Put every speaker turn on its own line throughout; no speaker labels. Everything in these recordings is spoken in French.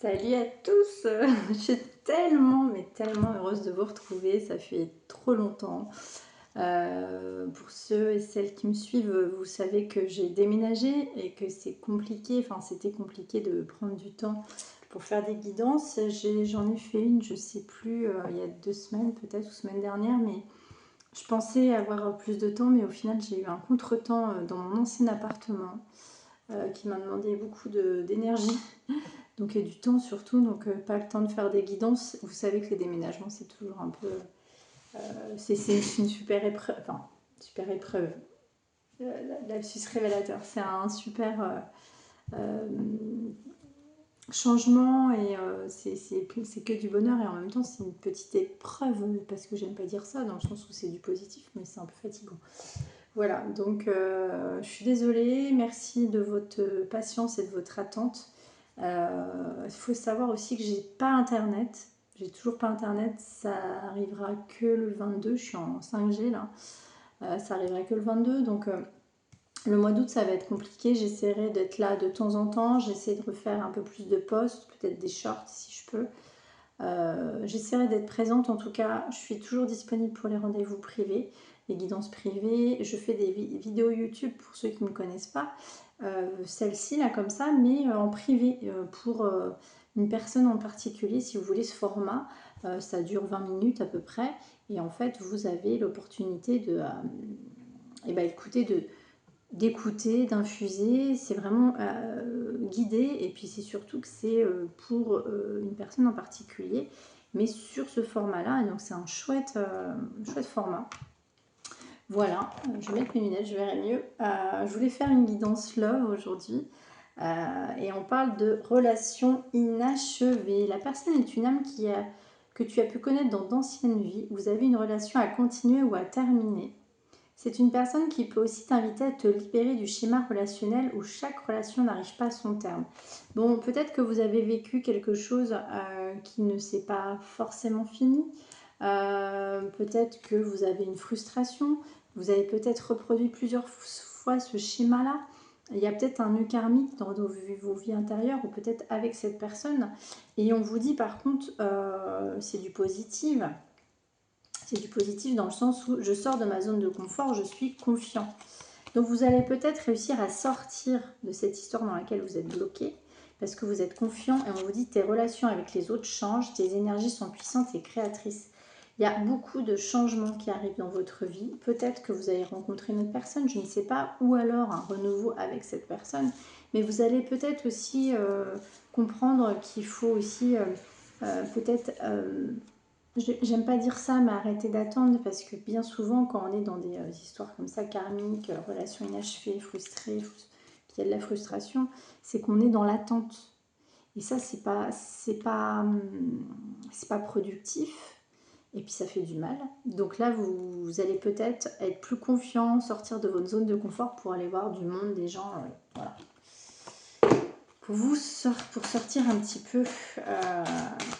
Salut à tous. Je suis tellement, mais tellement heureuse de vous retrouver, ça fait trop longtemps. Pour ceux et celles qui me suivent, vous savez que j'ai déménagé et que c'est compliqué, enfin c'était compliqué de prendre du temps pour faire des guidances. J'en ai fait une, je sais plus, il y a 2 semaines peut-être, ou semaine dernière, mais je pensais avoir plus de temps, mais au final j'ai eu un contretemps dans mon ancien appartement qui m'a demandé beaucoup d'énergie. Donc et du temps surtout, donc pas le temps de faire des guidances. Vous savez que les déménagements c'est toujours un peu... c'est une super épreuve, enfin super épreuve, lapsus révélateur. C'est un super changement et c'est que du bonheur et en même temps c'est une petite épreuve parce que j'aime pas dire ça dans le sens où c'est du positif mais c'est un peu fatigant. Voilà, donc je suis désolée, merci de votre patience et de votre attente. Il faut savoir aussi que j'ai pas internet, j'ai toujours pas internet, ça arrivera que le 22, je suis en 5G là, ça arrivera que le 22, donc le mois d'août ça va être compliqué, j'essaierai d'être là de temps en temps, j'essaie de refaire un peu plus de posts, peut-être des shorts si je peux. J'essaierai d'être présente, en tout cas je suis toujours disponible pour les rendez-vous privés, les guidances privées, je fais des vidéos YouTube pour ceux qui ne me connaissent pas, celle-ci là comme ça, mais en privé pour une personne en particulier. Si vous voulez ce format, ça dure 20 minutes à peu près et en fait vous avez l'opportunité de d'écouter, d'infuser, c'est vraiment guidé et puis c'est surtout que c'est pour une personne en particulier mais sur ce format là, et donc c'est un chouette format. Voilà, je vais mettre mes lunettes, je verrai mieux. Je voulais faire une guidance love aujourd'hui et on parle de relations inachevées. La personne est une âme que tu as pu connaître dans d'anciennes vies. Vous avez une relation à continuer ou à terminer. C'est une personne qui peut aussi t'inviter à te libérer du schéma relationnel où chaque relation n'arrive pas à son terme. Bon, peut-être que vous avez vécu quelque chose qui ne s'est pas forcément fini. Peut-être que vous avez une frustration. Vous avez peut-être reproduit plusieurs fois ce schéma-là. Il y a peut-être un nœud karmique dans vos vies intérieures ou peut-être avec cette personne. Et on vous dit par contre, c'est du positif. C'est du positif dans le sens où je sors de ma zone de confort, je suis confiant. Donc vous allez peut-être réussir à sortir de cette histoire dans laquelle vous êtes bloqué parce que vous êtes confiant et on vous dit tes relations avec les autres changent, tes énergies sont puissantes et créatrices. Il y a beaucoup de changements qui arrivent dans votre vie. Peut-être que vous allez rencontrer une autre personne, je ne sais pas, ou alors un renouveau avec cette personne. Mais vous allez peut-être aussi comprendre qu'il faut aussi peut-être... J'aime pas dire ça, mais arrêter d'attendre parce que bien souvent, quand on est dans des histoires comme ça, karmiques, relations inachevées, frustrées, qu'il y a de la frustration, c'est qu'on est dans l'attente. Et ça, c'est pas productif. Et puis ça fait du mal. Donc là, vous allez peut-être être plus confiant, sortir de votre zone de confort pour aller voir du monde, des gens, voilà. Pour sortir un petit peu.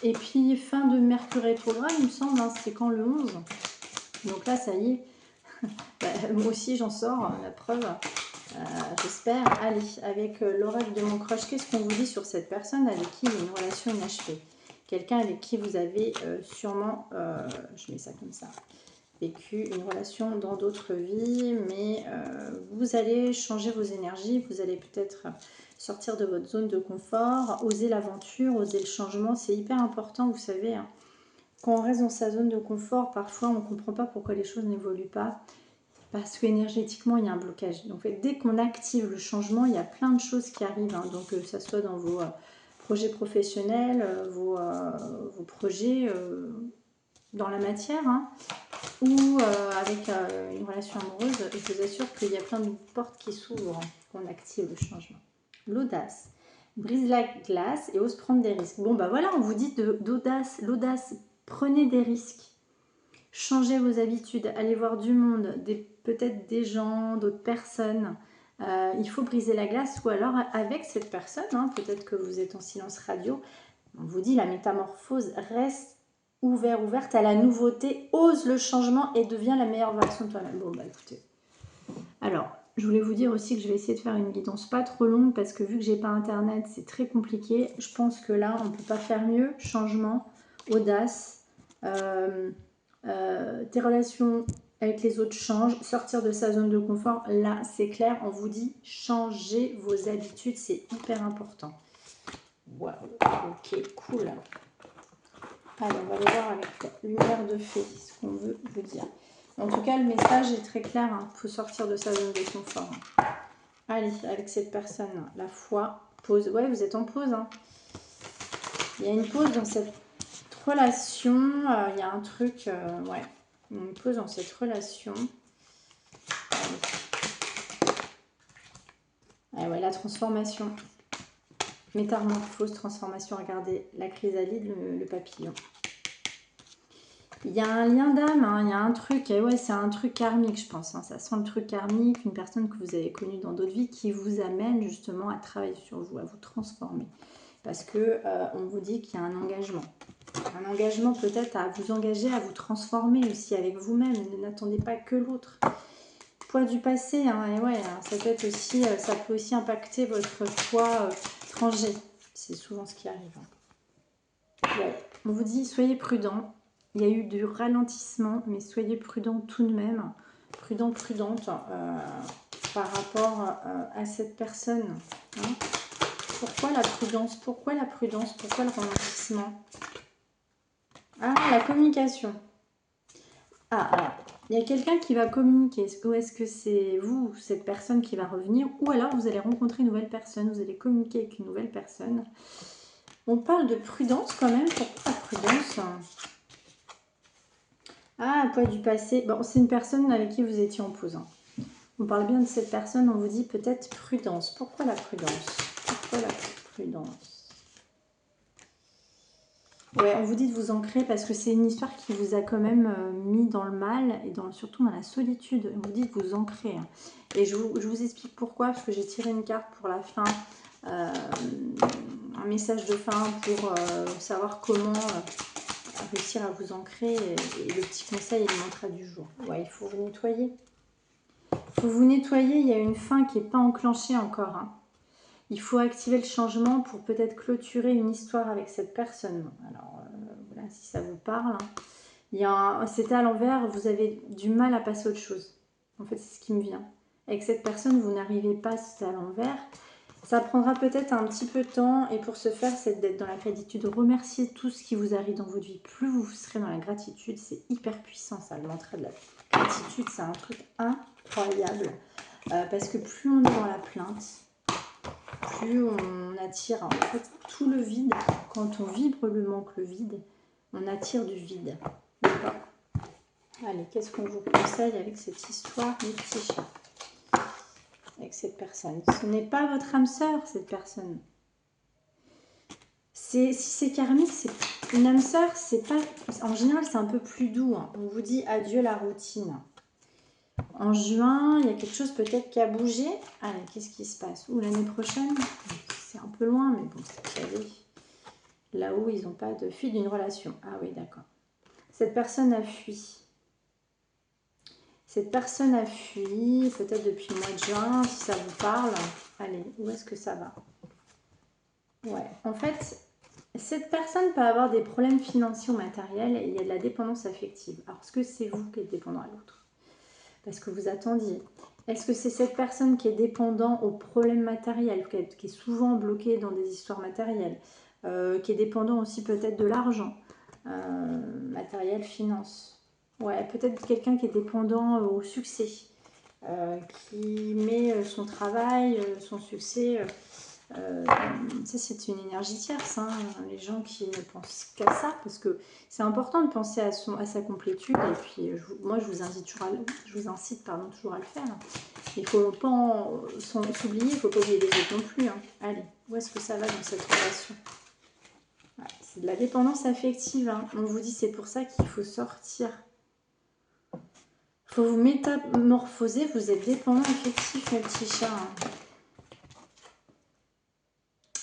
Et puis, fin de Mercure rétrograde, il me semble, hein, c'est quand le 11. Donc là, ça y est. Moi aussi, j'en sors, la preuve. J'espère. Allez, avec l'oracle de mon crush, qu'est-ce qu'on vous dit sur cette personne avec qui il y a une relation inachevée? Quelqu'un avec qui vous avez sûrement, je mets ça comme ça, vécu une relation dans d'autres vies, mais vous allez changer vos énergies, vous allez peut-être sortir de votre zone de confort, oser l'aventure, oser le changement, c'est hyper important, vous savez, hein. Quand on reste dans sa zone de confort, parfois on ne comprend pas pourquoi les choses n'évoluent pas, parce qu'énergétiquement il y a un blocage. Donc dès qu'on active le changement, il y a plein de choses qui arrivent, hein. Donc que ça soit dans vos projets professionnels, vos projets dans la matière, hein, ou avec une relation amoureuse, je vous assure qu'il y a plein de portes qui s'ouvrent quand on active le changement. L'audace. Brise la glace et ose prendre des risques. Bon, bah voilà, on vous dit d'audace. L'audace, prenez des risques. Changez vos habitudes, allez voir du monde, peut-être des gens, d'autres personnes. Il faut briser la glace ou alors avec cette personne, hein, peut-être que vous êtes en silence radio. On vous dit la métamorphose, reste ouverte à la nouveauté, ose le changement et devient la meilleure version de toi-même. Bon, bah écoutez. Alors, Je voulais vous dire aussi que je vais essayer de faire une guidance pas trop longue parce que vu que j'ai pas internet, c'est très compliqué. Je pense que là, on peut pas faire mieux. Changement, audace, tes relations avec les autres changent, sortir de sa zone de confort. Là, c'est clair, on vous dit changez vos habitudes, c'est hyper important. Waouh, ok, cool. Allez, on va aller voir avec lumière de fée ce qu'on veut vous dire. En tout cas, le message est très clair. Il faut sortir de sa zone de confort. Allez, avec cette personne, la foi, pause. Ouais, vous êtes en pause. Il y a une pause dans cette relation. Il y a un truc, ouais, une pause dans cette relation. Ah ouais, la transformation. Métamorphose, transformation. Regardez, la chrysalide, le papillon. Il y a un lien d'âme, il y a un truc, et ouais, c'est un truc karmique, je pense. Ça sent le truc karmique, une personne que vous avez connue dans d'autres vies qui vous amène justement à travailler sur vous, à vous transformer. Parce que on vous dit qu'il y a un engagement. Un engagement peut-être à vous engager, à vous transformer aussi avec vous-même. N'attendez pas que l'autre. Poids du passé, et ouais, ça peut être aussi, ça peut aussi impacter votre poids étranger. C'est souvent ce qui arrive. Ouais. On vous dit, soyez prudents. Il y a eu du ralentissement, mais soyez prudents tout de même. Prudent, prudente par rapport à cette personne. Pourquoi la prudence? Pourquoi la prudence? Pourquoi le ralentissement? Ah, la communication. Ah, alors, il y a quelqu'un qui va communiquer. Ou est-ce que c'est vous, cette personne qui va revenir? Ou alors vous allez rencontrer une nouvelle personne, vous allez communiquer avec une nouvelle personne. On parle de prudence quand même. Pourquoi la prudence? Ah, poids du passé. Bon, c'est une personne avec qui vous étiez en pause. On parle bien de cette personne, on vous dit peut-être prudence. Pourquoi la prudence? Pourquoi la prudence? Ouais, on vous dit de vous ancrer parce que c'est une histoire qui vous a quand même mis dans le mal et surtout dans la solitude. On vous dit de vous ancrer. Et je vous explique pourquoi, parce que j'ai tiré une carte pour la fin, un message de fin pour savoir comment réussir à vous ancrer. Et le petit conseil est le mantra du jour. Ouais, il faut vous nettoyer. Il faut vous nettoyer, il y a une fin qui n'est pas enclenchée encore. Il faut activer le changement pour peut-être clôturer une histoire avec cette personne. Alors, voilà, si ça vous parle. C'était à l'envers, vous avez du mal à passer à autre chose. En fait, c'est ce qui me vient. Avec cette personne, vous n'arrivez pas, c'était à l'envers. Ça prendra peut-être un petit peu de temps. Et pour ce faire, c'est d'être dans la gratitude. Remercier tout ce qui vous arrive dans votre vie. Plus vous serez dans la gratitude, c'est hyper puissant, ça, le mantra de la gratitude. C'est un truc incroyable. Parce que plus on est dans la plainte, plus on attire en fait tout le vide. Quand on vibre le manque, le vide, on attire du vide. D'accord? Allez, qu'est-ce qu'on vous conseille avec cette histoire, mes petits chats? Avec cette personne. Ce n'est pas votre âme sœur, cette personne. Si c'est karmique, c'est une âme sœur, c'est pas. En général, c'est un peu plus doux. On vous dit adieu la routine. En juin, il y a quelque chose peut-être qui a bougé. Allez, qu'est-ce qui se passe? Ou l'année prochaine? C'est un peu loin, mais bon, c'est qu'il y avait. Là-haut, ils n'ont pas de fuite d'une relation. Ah oui, d'accord. Cette personne a fui. Cette personne a fui, peut-être depuis le mois de juin, si ça vous parle. Allez, où est-ce que ça va? Ouais, en fait, cette personne peut avoir des problèmes financiers ou matériels et il y a de la dépendance affective. Alors, est-ce que c'est vous qui êtes dépendant à l'autre? Parce que vous attendiez. Est-ce que c'est cette personne qui est dépendant aux problèmes matériels, qui est souvent bloquée dans des histoires matérielles, qui est dépendant aussi peut-être de l'argent, matériel, finance? Ouais, peut-être quelqu'un qui est dépendant au succès, qui met son travail, son succès. Ça, c'est une énergie tierce. Les gens qui ne pensent qu'à ça, parce que c'est important de penser à sa complétude. Et puis, moi, je vous incite toujours à le faire. Il ne faut pas s'oublier, il ne faut pas oublier les autres non plus. Allez, où est-ce que ça va dans cette relation? C'est de la dépendance affective. On vous dit c'est pour ça qu'il faut sortir. Il faut vous métamorphoser, vous êtes dépendant affectif, mes petits chats.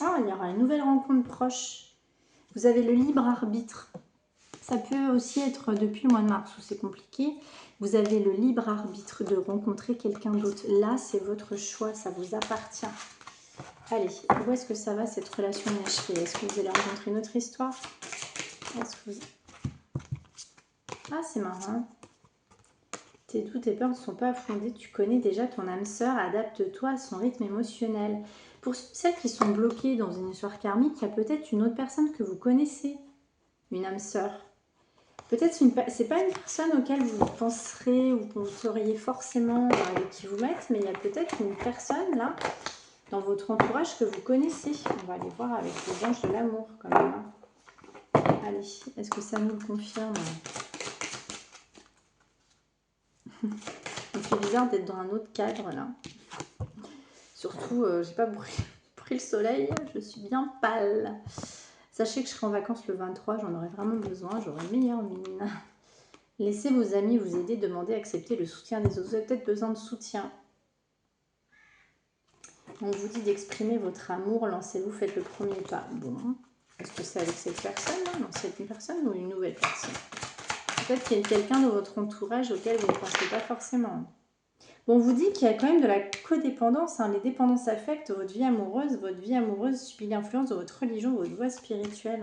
Ah, il y aura une nouvelle rencontre proche. Vous avez le libre arbitre. Ça peut aussi être depuis le mois de mars où c'est compliqué. Vous avez le libre arbitre de rencontrer quelqu'un d'autre. Là, c'est votre choix, ça vous appartient. Allez, où est-ce que ça va cette relation inachevée? Est-ce que vous allez rencontrer une autre histoire? Est-ce que vous... Ah, c'est marrant. Tes doutes et peurs ne sont pas fondés. Tu connais déjà ton âme sœur. Adapte-toi à son rythme émotionnel. Pour celles qui sont bloquées dans une histoire karmique, il y a peut-être une autre personne que vous connaissez. Une âme sœur. Peut-être c'est pas une personne auquel vous penserez ou que vous sauriez forcément avec qui vous mettre, mais il y a peut-être une personne là dans votre entourage que vous connaissez. On va aller voir avec les anges de l'amour quand même. Allez, est-ce que ça nous le confirme? Ça me fait bizarre d'être dans un autre cadre là. Surtout, j'ai pas pris le soleil, je suis bien pâle. Sachez que je serai en vacances le 23, j'en aurai vraiment besoin, j'aurai meilleure mine. Laissez vos amis vous aider, demandez, acceptez le soutien des autres. Vous avez peut-être besoin de soutien. On vous dit d'exprimer votre amour, lancez-vous, faites le premier pas. Bon, est-ce que c'est avec cette personne-là? Non, c'est une personne ou une nouvelle personne? Peut-être qu'il y a quelqu'un dans votre entourage auquel vous ne pensez pas forcément. Bon, on vous dit qu'il y a quand même de la codépendance. Hein. Les dépendances affectent votre vie amoureuse. Votre vie amoureuse subit l'influence de votre religion, de votre voie spirituelle.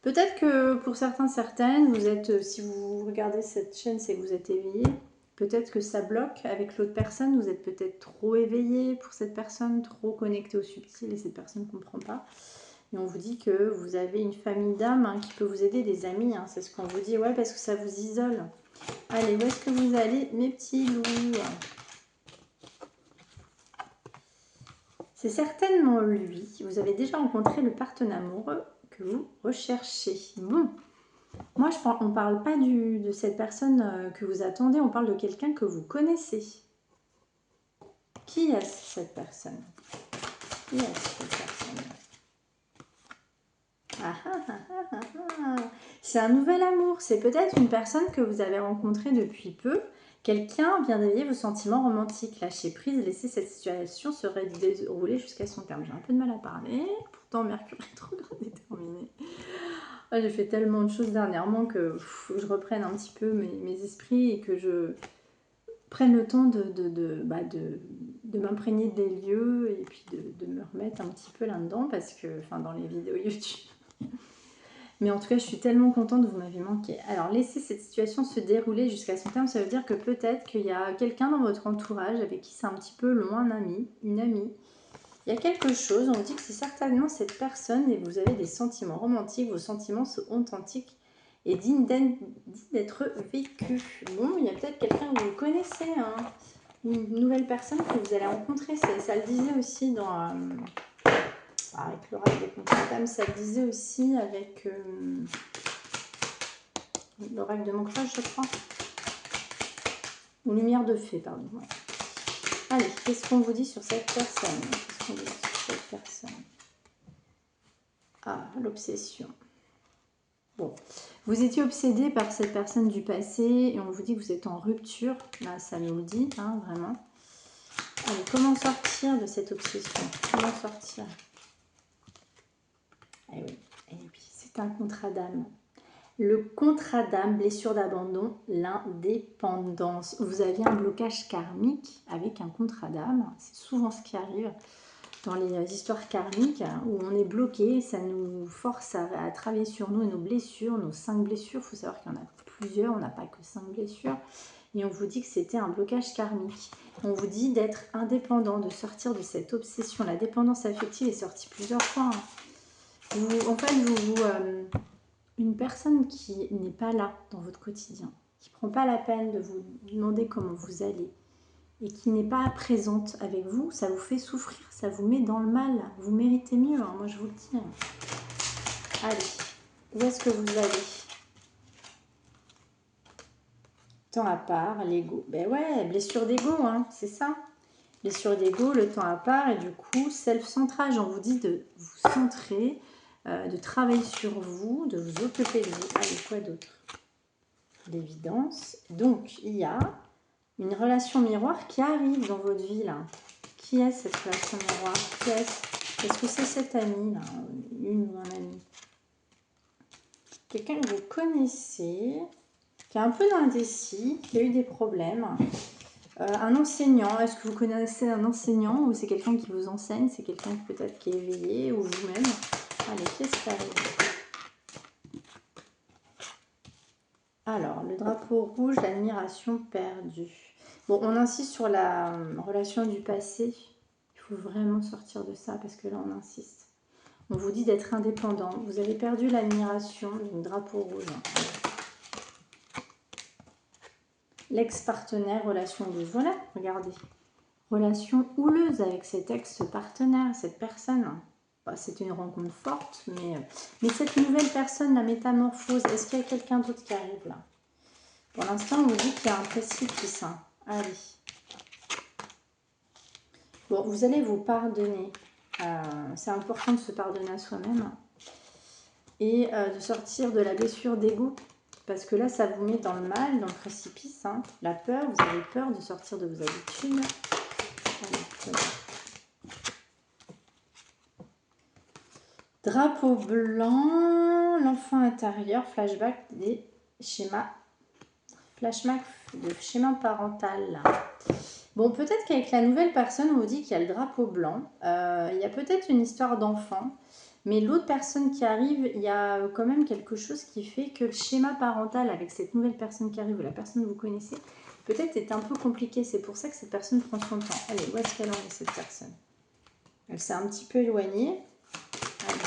Peut-être que pour certains, certaines, vous êtes, si vous regardez cette chaîne, c'est que vous êtes éveillé. Peut-être que ça bloque avec l'autre personne. Vous êtes peut-être trop éveillé pour cette personne, trop connecté au subtil et cette personne ne comprend pas. Et on vous dit que vous avez une famille d'âmes hein, qui peut vous aider, des amis. Hein, c'est ce qu'on vous dit. Ouais, parce que ça vous isole. Allez, où est-ce que vous allez, mes petits loups? C'est certainement lui. Vous avez déjà rencontré le partenaire amoureux que vous recherchez. Bon, moi, on ne parle pas de cette personne que vous attendez. On parle de quelqu'un que vous connaissez. Qui est cette personne? Qui est cette personne? C'est un nouvel amour. C'est peut-être une personne que vous avez rencontrée depuis peu. Quelqu'un vient d'éveiller vos sentiments romantiques. Lâchez prise, laissez cette situation se dérouler jusqu'à son terme. J'ai un peu de mal à parler. Pourtant, Mercure rétrograde est terminé. Oh, j'ai fait tellement de choses dernièrement que je reprenne un petit peu mes esprits et que je prenne le temps de m'imprégner des lieux et puis de me remettre un petit peu là-dedans parce que, enfin, dans les vidéos YouTube. Mais en tout cas, je suis tellement contente, vous m'avez manqué. Alors, laissez cette situation se dérouler jusqu'à son terme. Ça veut dire que peut-être qu'il y a quelqu'un dans votre entourage avec qui c'est un petit peu long, un ami, une amie. Il y a quelque chose, on vous dit que c'est certainement cette personne et vous avez des sentiments romantiques. Vos sentiments sont authentiques et dignes d'être vécus. Bon, il y a peut-être quelqu'un que vous connaissez, hein, une nouvelle personne que vous allez rencontrer. Ça le disait aussi dans... avec l'oracle des Concordames, ça le disait aussi avec l'oracle de Mancrage, je crois. Ou lumière de fée, pardon. Ouais. Allez, qu'est-ce qu'on vous dit sur cette personne? Qu'est-ce qu'on vous dit sur cette personne? Ah, l'obsession. Bon, vous étiez obsédé par cette personne du passé et on vous dit que vous êtes en rupture. Là, ça nous le dit, hein, vraiment. Allez, comment sortir de cette obsession? Comment sortir? Eh oui, c'est un contrat d'âme. Le contrat d'âme, blessure d'abandon, l'indépendance. Vous aviez un blocage karmique avec un contrat d'âme. C'est souvent ce qui arrive dans les histoires karmiques où on est bloqué. Ça nous force à travailler sur nous et nos blessures, nos 5 blessures. Il faut savoir qu'il y en a plusieurs, on n'a pas que 5 blessures. Et on vous dit que c'était un blocage karmique. On vous dit d'être indépendant, de sortir de cette obsession. La dépendance affective est sortie plusieurs fois. Une personne qui n'est pas là dans votre quotidien, qui ne prend pas la peine de vous demander comment vous allez et qui n'est pas présente avec vous, ça vous fait souffrir, ça vous met dans le mal. Vous méritez mieux, hein, moi je vous le dis. Allez, où est-ce que vous allez? Temps à part, l'ego. Ben ouais, blessure d'ego, hein, c'est ça. Blessure d'ego, le temps à part et du coup, self-centrage. On vous dit de vous centrer, de travailler sur vous, de vous occuper de vous. Allez, quoi d'autre? L'évidence. Donc, il y a une relation miroir qui arrive dans votre vie, là. Qui est cette relation miroir? Qui est-ce que c'est cette amie, là? Une ou un ami? Quelqu'un que vous connaissez. qui est un peu indécis, qui a eu des problèmes. Un enseignant, est-ce que vous connaissez un enseignant ou c'est quelqu'un qui vous enseigne? C'est quelqu'un peut-être qui est éveillé ou vous-même? Allez, qu'est-ce qui arrive? Alors, le drapeau rouge, l'admiration perdue. Bon, on insiste sur la relation du passé. Il faut vraiment sortir de ça parce que là, on insiste. On vous dit d'être indépendant. Vous avez perdu l'admiration du drapeau rouge. L'ex-partenaire, relation houleuse. Voilà, regardez. Relation houleuse avec cet ex-partenaire, cette personne. Bah, c'était une rencontre forte, mais cette nouvelle personne, la métamorphose, est-ce qu'il y a quelqu'un d'autre qui arrive là? Pour l'instant, on vous dit qu'il y a un précipice. Hein. Allez. Bon, vous allez vous pardonner. C'est important de se pardonner à soi-même. Et de sortir de la blessure d'ego. Parce que là, ça vous met dans le mal, dans le précipice. Hein. La peur, vous avez peur de sortir de vos habitudes. Allez, drapeau blanc, l'enfant intérieur, flashback des schémas. Flashback de schéma parental. Bon, peut-être qu'avec la nouvelle personne, on vous dit qu'il y a le drapeau blanc. Il y a peut-être une histoire d'enfant. Mais l'autre personne qui arrive, il y a quand même quelque chose qui fait que le schéma parental avec cette nouvelle personne qui arrive, ou la personne que vous connaissez, peut-être est un peu compliqué. C'est pour ça que cette personne prend son temps. Allez, où est-ce qu'elle en est cette personne? Elle s'est un petit peu éloignée. Allez,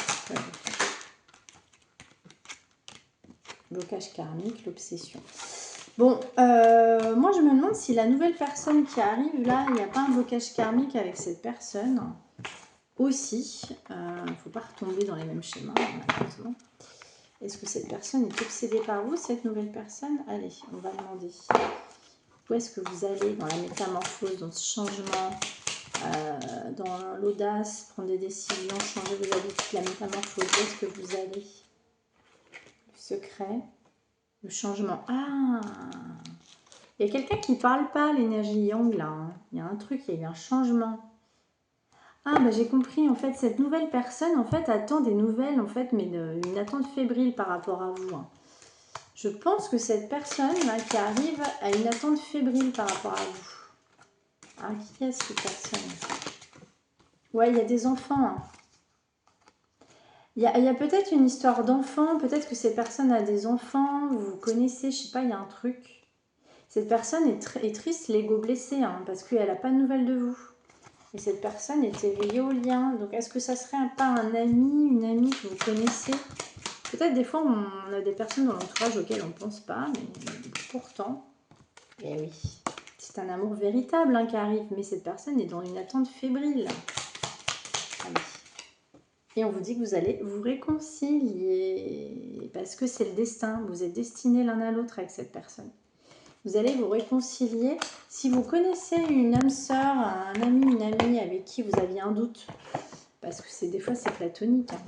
blocage karmique, l'obsession. Bon, moi je me demande si la nouvelle personne qui arrive là, il n'y a pas un blocage karmique avec cette personne aussi. Il ne faut pas retomber dans les mêmes schémas, malheureusement. Est-ce que cette personne est obsédée par vous, cette nouvelle personne? Allez, on va demander. Où est-ce que vous allez dans la métamorphose, dans ce changement, dans l'audace, prendre des décisions, changer vos habitudes, la métamorphose? Où est-ce que vous allez? Le secret. Le changement. Ah! Il y a quelqu'un qui ne parle pas, l'énergie yang, là. Hein. Il y a un truc, il y a eu un changement. Ah, bah j'ai compris. En fait, cette nouvelle personne, en fait, attend des nouvelles, en fait, mais une attente fébrile par rapport à vous. Hein. Je pense que cette personne, là, qui arrive, a une attente fébrile par rapport à vous. Ah, qui est cette personne? Ouais, il y a des enfants. Hein. Il y a peut-être une histoire d'enfant, peut-être que cette personne a des enfants, vous connaissez, je sais pas, il y a un truc. Cette personne est triste, l'ego blessé, hein, parce qu'elle n'a pas de nouvelles de vous. Et cette personne est éveillée au lien. Donc, est-ce que ça serait pas un ami, une amie que vous connaissez? Peut-être des fois, on a des personnes dans l'entourage auxquelles on ne pense pas, mais pourtant, eh oui, c'est un amour véritable hein, qui arrive, mais cette personne est dans une attente fébrile. Allez. Et on vous dit que vous allez vous réconcilier, parce que c'est le destin, vous êtes destinés l'un à l'autre avec cette personne. Vous allez vous réconcilier. Si vous connaissez une âme sœur, un ami, une amie avec qui vous aviez un doute, parce que des fois c'est platonique, hein,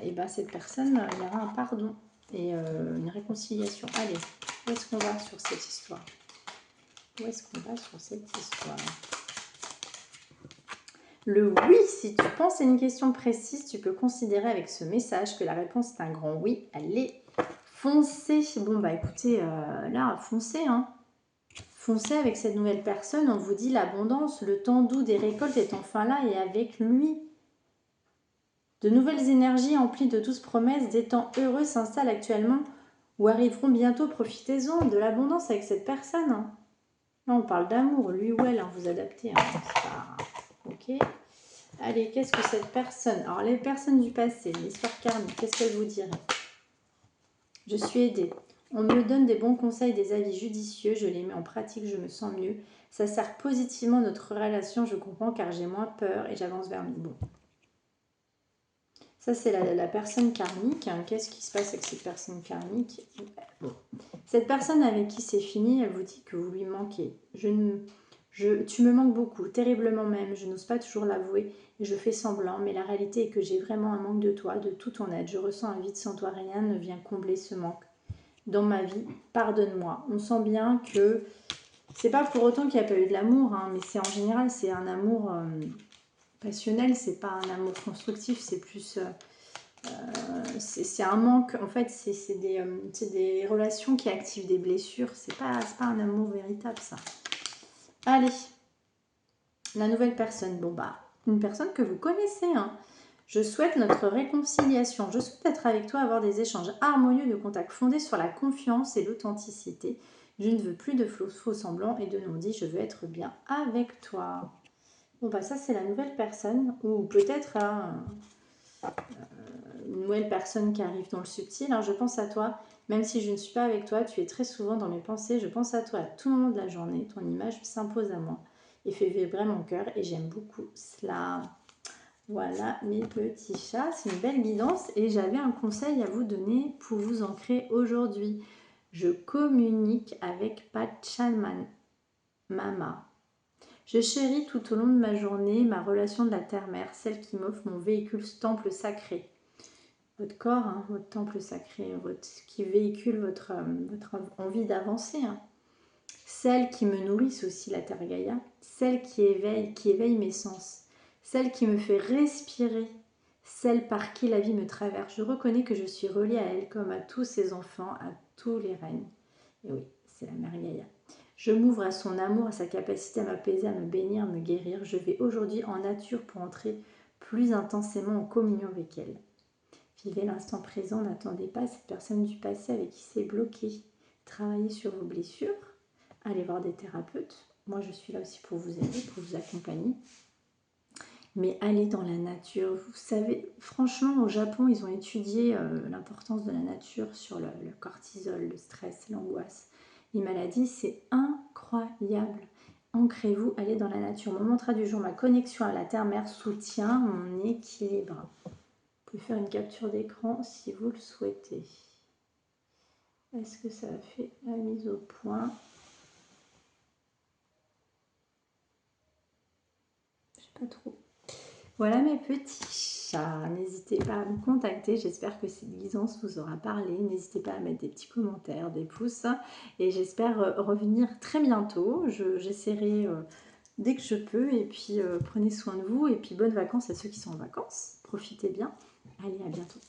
et ben cette personne, il y aura un pardon et une réconciliation. Allez, où est-ce qu'on va sur cette histoire? Où est-ce qu'on va sur cette histoire? Le oui, si tu penses à une question précise, tu peux considérer avec ce message que la réponse est un grand oui. Allez, foncez. Bon, bah écoutez, là, foncez. Hein. Foncez avec cette nouvelle personne. On vous dit l'abondance, le temps doux des récoltes est enfin là et avec lui. De nouvelles énergies emplies de douces promesses, des temps heureux s'installent actuellement ou arriveront bientôt. Profitez-en de l'abondance avec cette personne. Hein. Là, on parle d'amour, lui ou elle, hein, vous adaptez. Hein, c'est pas... Ok. Allez, qu'est-ce que cette personne... Alors, les personnes du passé, l'histoire karmique, qu'est-ce qu'elle vous dirait? Je suis aidée. On me donne des bons conseils, des avis judicieux. Je les mets en pratique, je me sens mieux. Ça sert positivement notre relation, je comprends, car j'ai moins peur et j'avance vers lui. Bon. Ça, c'est la personne karmique. Hein. Qu'est-ce qui se passe avec cette personne karmique? Bon. Cette personne avec qui c'est fini, elle vous dit que vous lui manquez. Tu me manques beaucoup, terriblement même. Je n'ose pas toujours l'avouer et je fais semblant. Mais la réalité est que j'ai vraiment un manque de toi, de toute ton aide. Je ressens un vide sans toi. Rien ne vient combler ce manque dans ma vie. Pardonne-moi. On sent bien que c'est pas pour autant qu'il n'y a pas eu de l'amour, hein, mais c'est en général, c'est un amour passionnel. C'est pas un amour constructif. C'est plus C'est un manque, en fait, c'est des relations qui activent des blessures. C'est pas un amour véritable, ça. Allez, la nouvelle personne. Bon, bah, une personne que vous connaissez, hein. Je souhaite notre réconciliation. Je souhaite être avec toi, avoir des échanges harmonieux de contacts fondés sur la confiance et l'authenticité. Je ne veux plus de faux semblants et de non-dits. Je veux être bien avec toi. Bon, bah, ça, c'est la nouvelle personne. Ou peut-être une nouvelle personne qui arrive dans le subtil. Alors, je pense à toi. Même si je ne suis pas avec toi, tu es très souvent dans mes pensées. Je pense à toi à tout moment de la journée. Ton image s'impose à moi et fait vibrer mon cœur. Et j'aime beaucoup cela. Voilà mes petits chats, c'est une belle guidance et j'avais un conseil à vous donner pour vous ancrer aujourd'hui. Je communique avec Pachamama. Je chéris tout au long de ma journée ma relation de la terre-mère, celle qui m'offre mon véhicule temple sacré. Votre corps, hein, votre temple sacré, qui véhicule votre envie d'avancer. Hein. Celle qui me nourrissent aussi, la Terre Gaïa, celle qui éveille mes sens, celle qui me fait respirer, celle par qui la vie me traverse. Je reconnais que je suis reliée à elle comme à tous ses enfants, à tous les règnes. Et oui, c'est la Mère Gaïa. Je m'ouvre à son amour, à sa capacité à m'apaiser, à me bénir, à me guérir. Je vais aujourd'hui en nature pour entrer plus intensément en communion avec elle. Vivez l'instant présent, n'attendez pas cette personne du passé avec qui c'est bloqué. Travaillez sur vos blessures. Allez voir des thérapeutes. Moi, je suis là aussi pour vous aider, pour vous accompagner. Mais allez dans la nature. Vous savez, franchement, au Japon, ils ont étudié l'importance de la nature sur le cortisol, le stress, l'angoisse, les maladies. C'est incroyable. Ancrez-vous, allez dans la nature. Mon mantra du jour, ma connexion à la terre-mère soutient mon équilibre. Vous pouvez faire une capture d'écran si vous le souhaitez. Est-ce que ça a fait la mise au point? Pas trop. Voilà mes petits chats. N'hésitez pas à me contacter. J'espère que cette guidance vous aura parlé. N'hésitez pas à mettre des petits commentaires, des pouces. Et j'espère revenir très bientôt. J'essaierai dès que je peux. Et puis prenez soin de vous. Et puis bonnes vacances à ceux qui sont en vacances. Profitez bien. Allez, à bientôt.